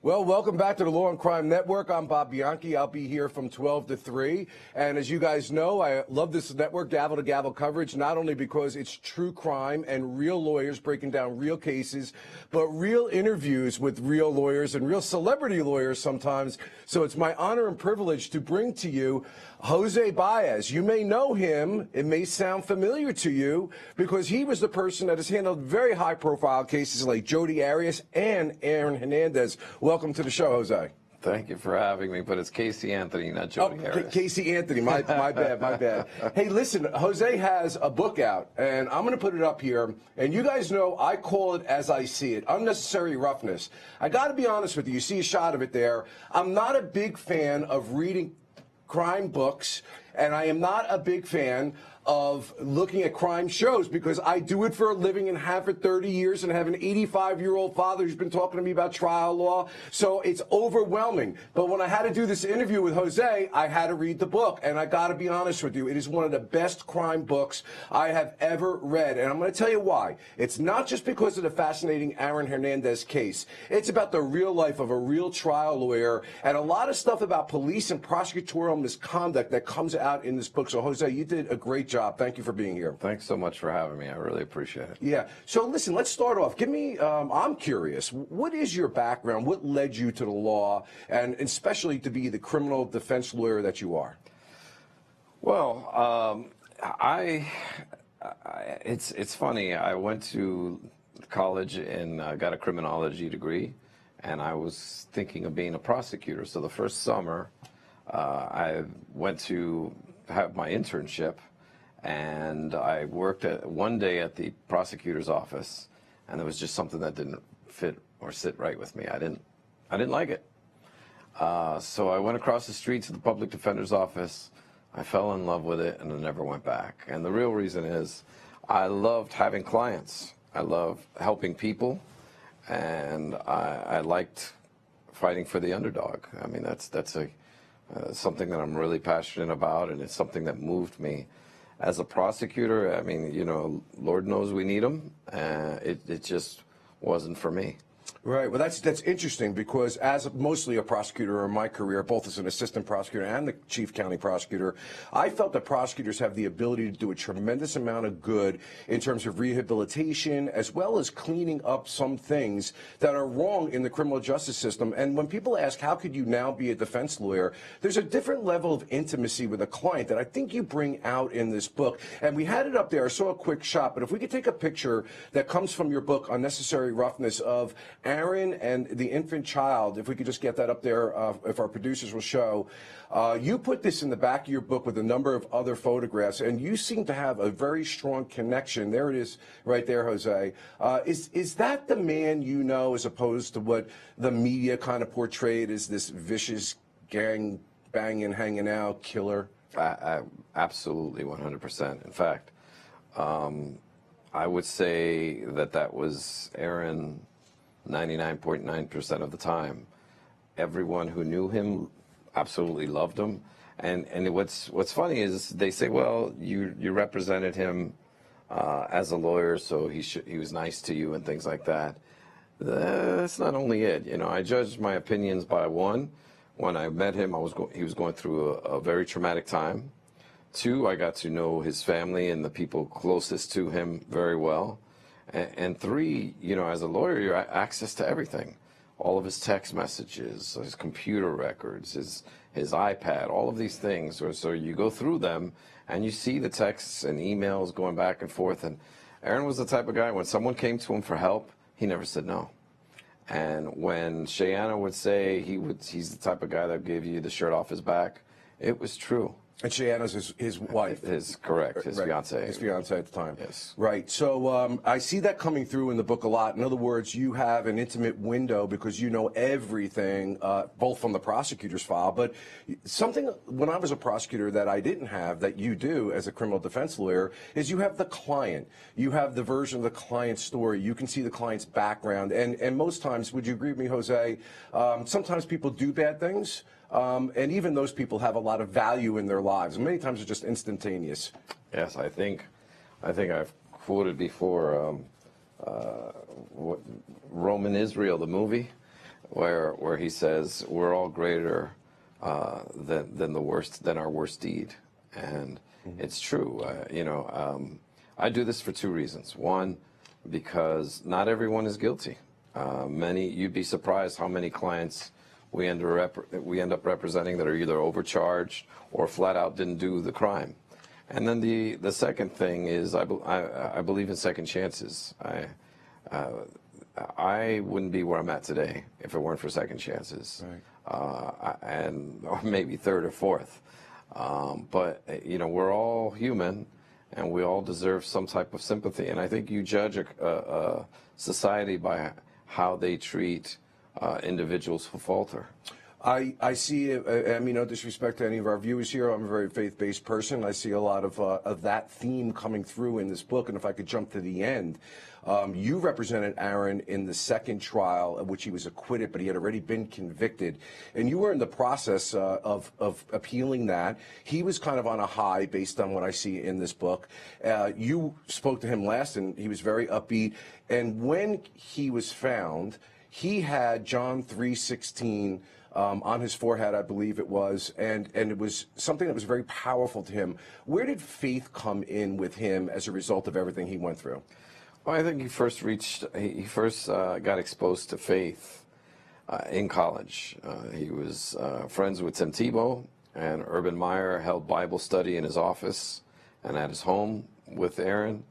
Well, welcome back to the Law and Crime Network. I'm Bob Bianchi. I'll be here from 12 to 3. And as you guys know, I love this network, gavel-to-gavel coverage, not only because it's true crime and real lawyers breaking down real cases, but real interviews with real lawyers and real celebrity lawyers sometimes. So it's my honor and privilege to bring to you Jose Baez. You may know him. It may sound familiar to you because he was the person that has handled very high-profile cases like Jodi Arias and Aaron Hernandez. Welcome to the show, Jose. Thank you for having me, but it's Casey Anthony, not Jodi Arias. Casey Anthony, my bad, my bad. Hey, listen, Jose has a book out, and I'm going to put it up here. And you guys know I call it as I see it, unnecessary roughness. I got to be honest with you. You see a shot of it there. I'm not a big fan of reading crime books, and I am not a big fan of looking at crime shows because I do it for a living and have for 30 years and have an 85-year-old father who's been talking to me about trial law. So it's overwhelming. But when I had to do this interview with Jose, I had to read the book. And I got to be honest with you, it is one of the best crime books I have ever read. And I'm going to tell you why. It's not just because of the fascinating Aaron Hernandez case. It's about the real life of a real trial lawyer and a lot of stuff about police and prosecutorial misconduct that comes out in this book. So, Jose, you did a great job. Thank you for being here. Thanks so much for having me. I really appreciate it. Yeah. So listen, let's start off. Give me, I'm curious, what is your background? What led you to the law and especially to be the criminal defense lawyer that you are? Well, it's funny. I went to college and got a criminology degree, and I was thinking of being a prosecutor. So the first summer, I went to have my internship. And I worked one day at the prosecutor's office, and there was just something that didn't fit or sit right with me. I didn't like it. So I went across the street to the public defender's office. I fell in love with it, and I never went back. And the real reason is I loved having clients. I loved helping people, and I liked fighting for the underdog. I mean, that's something that I'm really passionate about, and it's something that moved me. As a prosecutor, I mean, you know, Lord knows we need them. It just wasn't for me. Right. Well, that's interesting because as mostly a prosecutor in my career, both as an assistant prosecutor and the chief county prosecutor, I felt that prosecutors have the ability to do a tremendous amount of good in terms of rehabilitation as well as cleaning up some things that are wrong in the criminal justice system. And when people ask, how could you now be a defense lawyer, there's a different level of intimacy with a client that I think you bring out in this book. And we had it up there. I saw a quick shot, but if we could take a picture that comes from your book, Unnecessary Roughness, of Aaron and the infant child, if we could just get that up there, if our producers will show. You put this in the back of your book with a number of other photographs, and you seem to have a very strong connection. There it is right there, Jose. Is that the man you know as opposed to what the media kind of portrayed as this vicious gang banging, hanging out killer? Absolutely, 100%. In fact, I would say that was Aaron 99.9% of the time. Everyone who knew him absolutely loved him. And what's funny is they say, well, you represented him as a lawyer, so he was nice to you and things like that. That's not only it. You know, I judged my opinions by one. When I met him, he was going through a very traumatic time. Two, I got to know his family and the people closest to him very well. And three, you know, as a lawyer, you have access to everything. All of his text messages, his computer records, his iPad, all of these things. So you go through them and you see the texts and emails going back and forth. And Aaron was the type of guy, when someone came to him for help, he never said no. And when Shayana would say he's the type of guy that gave you the shirt off his back, it was true. And Shayana's his wife. Correct, his fiance. His fiance at the time. Yes. Right. So I see that coming through in the book a lot. In other words, you have an intimate window because you know everything, both from the prosecutor's file, but something when I was a prosecutor that I didn't have that you do as a criminal defense lawyer is you have the client. You have the version of the client's story. You can see the client's background. And most times, would you agree with me, Jose, sometimes people do bad things. And even those people have a lot of value in their lives. And many times it's just instantaneous. Yes, I think I've quoted before Roman Israel, the movie. where he says we're all greater than our worst deed, and it's true. I do this for two reasons. One, because not everyone is guilty. You'd be surprised how many clients we end up representing that are either overcharged or flat out didn't do the crime. And then the second thing is I believe in second chances. I wouldn't be where I'm at today if it weren't for second chances, right. Or maybe third or fourth. But we're all human, and we all deserve some type of sympathy. And I think you judge a society by how they treat individuals who falter. I see, I mean, no disrespect to any of our viewers here, I'm a very faith-based person. I see a lot of that theme coming through in this book. And if I could jump to the end, you represented Aaron in the second trial, of which he was acquitted, but he had already been convicted. And you were in the process of appealing that. He was kind of on a high based on what I see in this book. You spoke to him last, and he was very upbeat. And when he was found, he had John 3:16 on his forehead, I believe it was, and it was something that was very powerful to him. Where did faith come in with him as a result of everything he went through? Well, I think he first got exposed to faith in college. He was friends with Tim Tebow, and Urban Meyer held Bible study in his office and at his home with Aaron.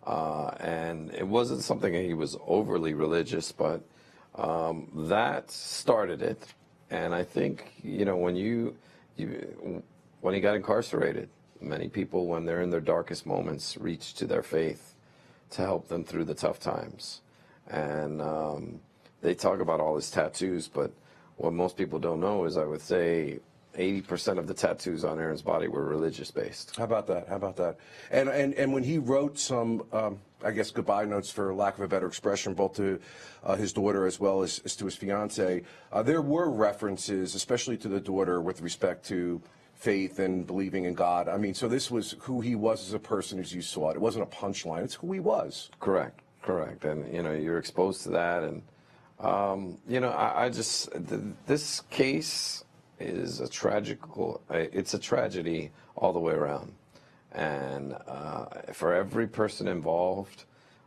And it wasn't something that he was overly religious, but that started it. And I think, when when he got incarcerated, many people, when they're in their darkest moments, reach to their faith to help them through the tough times. And they talk about all his tattoos, but what most people don't know is, I would say, 80% of the tattoos on Aaron's body were religious based. How about that? How about that? And when he wrote some, I guess, goodbye notes, for lack of a better expression, both to his daughter as well as to his fiance, there were references, especially to the daughter, with respect to faith and believing in God. I mean, so this was who he was as a person, as you saw it. It wasn't a punchline. It's who he was. Correct. And, you're exposed to that. And, this case is it's a tragedy all the way around. And for every person involved,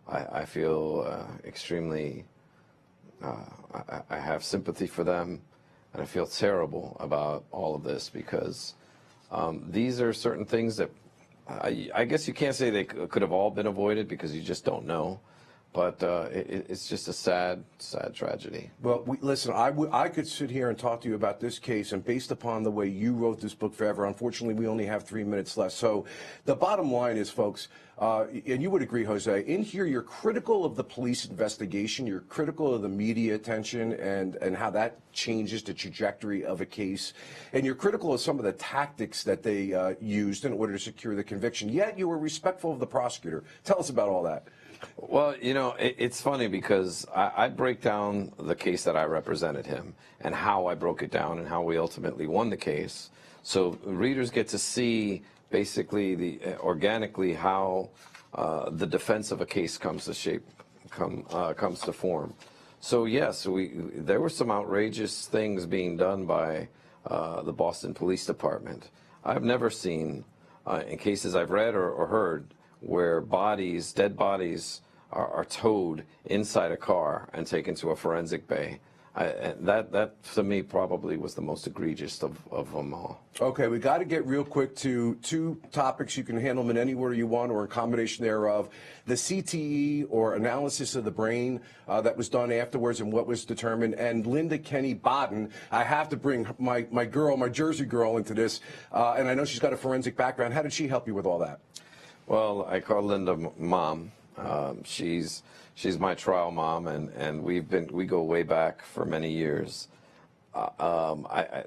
I feel extremely, I have sympathy for them, and I feel terrible about all of this, because these are certain things that I guess you can't say they could have all been avoided, because you just don't know. But it's just a sad, sad tragedy. Well, listen, I could sit here and talk to you about this case, and based upon the way you wrote this book forever, unfortunately, we only have 3 minutes left. So the bottom line is, folks, and you would agree, Jose, in here you're critical of the police investigation, you're critical of the media attention and how that changes the trajectory of a case, and you're critical of some of the tactics that they used in order to secure the conviction, yet you were respectful of the prosecutor. Tell us about all that. Well, it's funny, because I break down the case that I represented him and how I broke it down and how we ultimately won the case. So readers get to see basically organically how the defense of a case comes to form. So yes, there were some outrageous things being done by the Boston Police Department. I've never seen, in cases I've read or heard, where dead bodies are towed inside a car and taken to a forensic bay. That to me probably was the most egregious of them all. Okay, we got to get real quick to two topics. You can handle them in any order you want or a combination thereof. The CTE, or analysis of the brain, that was done afterwards and what was determined. And Linda Kenney Baden, I have to bring my girl, my Jersey girl, into this. And I know she's got a forensic background. How did she help you with all that? Well, I call Linda Mom. She's my trial mom, and we go way back for many years.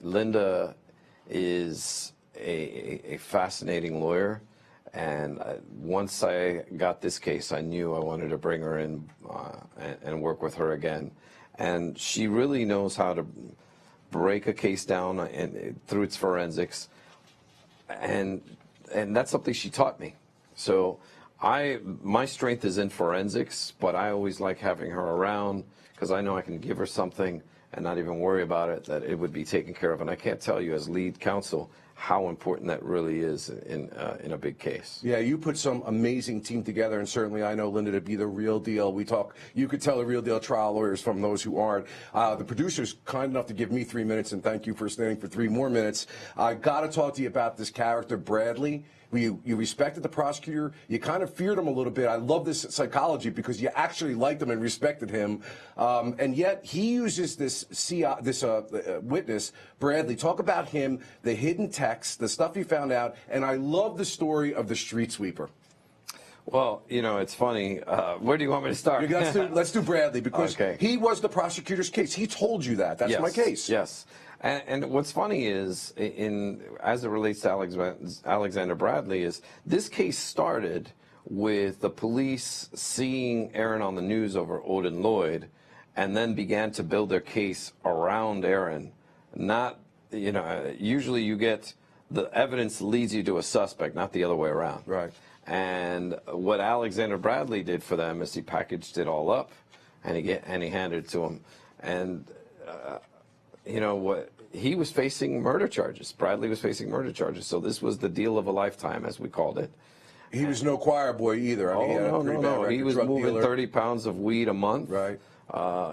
Linda is a fascinating lawyer, and once I got this case, I knew I wanted to bring her in and work with her again. And she really knows how to break a case down through its forensics, and that's something she taught me. So my strength is in forensics, but I always like having her around, because I know I can give her something and not even worry about it, that it would be taken care of. And I can't tell you as lead counsel how important that really is in a big case. Yeah, you put some amazing team together, and certainly I know Linda to be the real deal. You could tell the real deal trial lawyers from those who aren't. The producer's kind enough to give me 3 minutes, and thank you for staying for 3 more minutes. I got to talk to you about this character, Bradley. You respected the prosecutor. You kind of feared him a little bit. I love this psychology because you actually liked him and respected him. And yet he uses this witness, Bradley. Talk about him, the hidden text, the stuff he found out. And I love the story of the street sweeper. Well, you know, it's funny. Where do you want me to start? Let's do Bradley, because he was the prosecutor's case. He told you that. That's yes, my case. Yes. And what's funny is, as it relates to Alexander Bradley, is this case started with the police seeing Aaron on the news over Odin Lloyd, and then began to build their case around Aaron. Not, you know, usually you get the evidence leads you to a suspect, not the other way around. Right. And what Alexander Bradley did for them is he packaged it all up, and he handed it to them. And you know what? He was facing murder charges. Bradley was facing murder charges. So this was the deal of a lifetime, as we called it. He was no choir boy either. I mean, no. He was moving 30 pounds of weed a month. Right.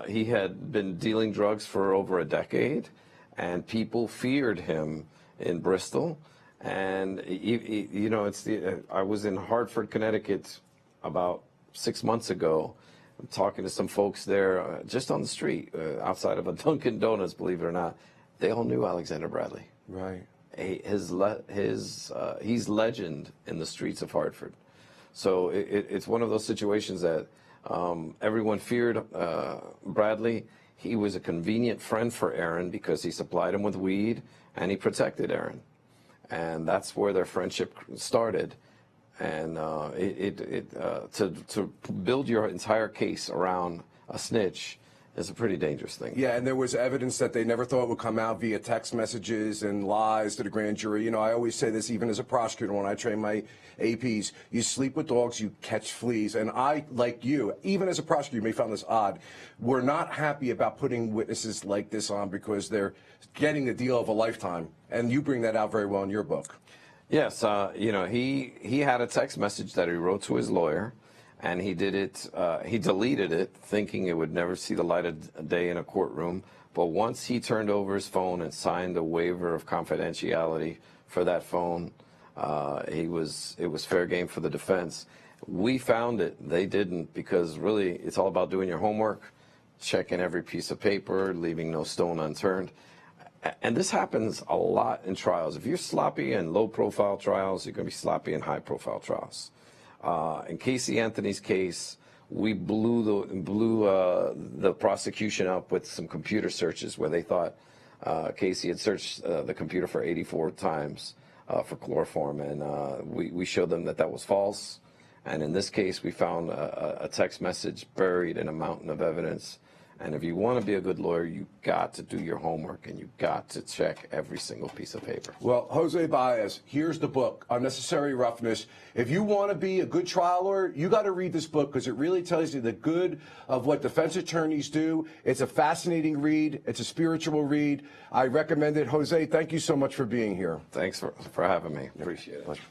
He had been dealing drugs for over a decade, and people feared him in Bristol. And you know, I was in Hartford, Connecticut, about 6 months ago. I'm talking to some folks there, just on the street, outside of a Dunkin' Donuts, believe it or not. They all knew Alexander Bradley. Right. He's legend in the streets of Hartford. So it's one of those situations that everyone feared Bradley. He was a convenient friend for Aaron because he supplied him with weed and he protected Aaron. And that's where their friendship started. And to build your entire case around a snitch is a pretty dangerous thing. Yeah, and there was evidence that they never thought would come out via text messages and lies to the grand jury. You know, I always say this even as a prosecutor when I train my APs. You sleep with dogs, you catch fleas. And I, like you, even as a prosecutor, you may find this odd, we're not happy about putting witnesses like this on because they're getting the deal of a lifetime. And you bring that out very well in your book. Yes, you know, he had a text message that he wrote to his lawyer, and he did it, he deleted it, thinking it would never see the light of day in a courtroom. But once he turned over his phone and signed a waiver of confidentiality for that phone, it was fair game for the defense. We found it, they didn't, because really it's all about doing your homework, checking every piece of paper, leaving no stone unturned. And this happens a lot in trials. If you're sloppy in low-profile trials, you're going to be sloppy in high-profile trials. In Casey Anthony's case, we blew the prosecution up with some computer searches where they thought Casey had searched the computer for 84 times for chloroform, and we showed them that was false. And in this case, we found a text message buried in a mountain of evidence. And if you want to be a good lawyer, you got to do your homework and you got to check every single piece of paper. Well, Jose Baez, here's the book, Unnecessary Roughness. If you want to be a good trial lawyer, you got to read this book because it really tells you the good of what defense attorneys do. It's a fascinating read. It's a spiritual read. I recommend it. Jose, thank you so much for being here. Thanks for having me. Appreciate it. Pleasure.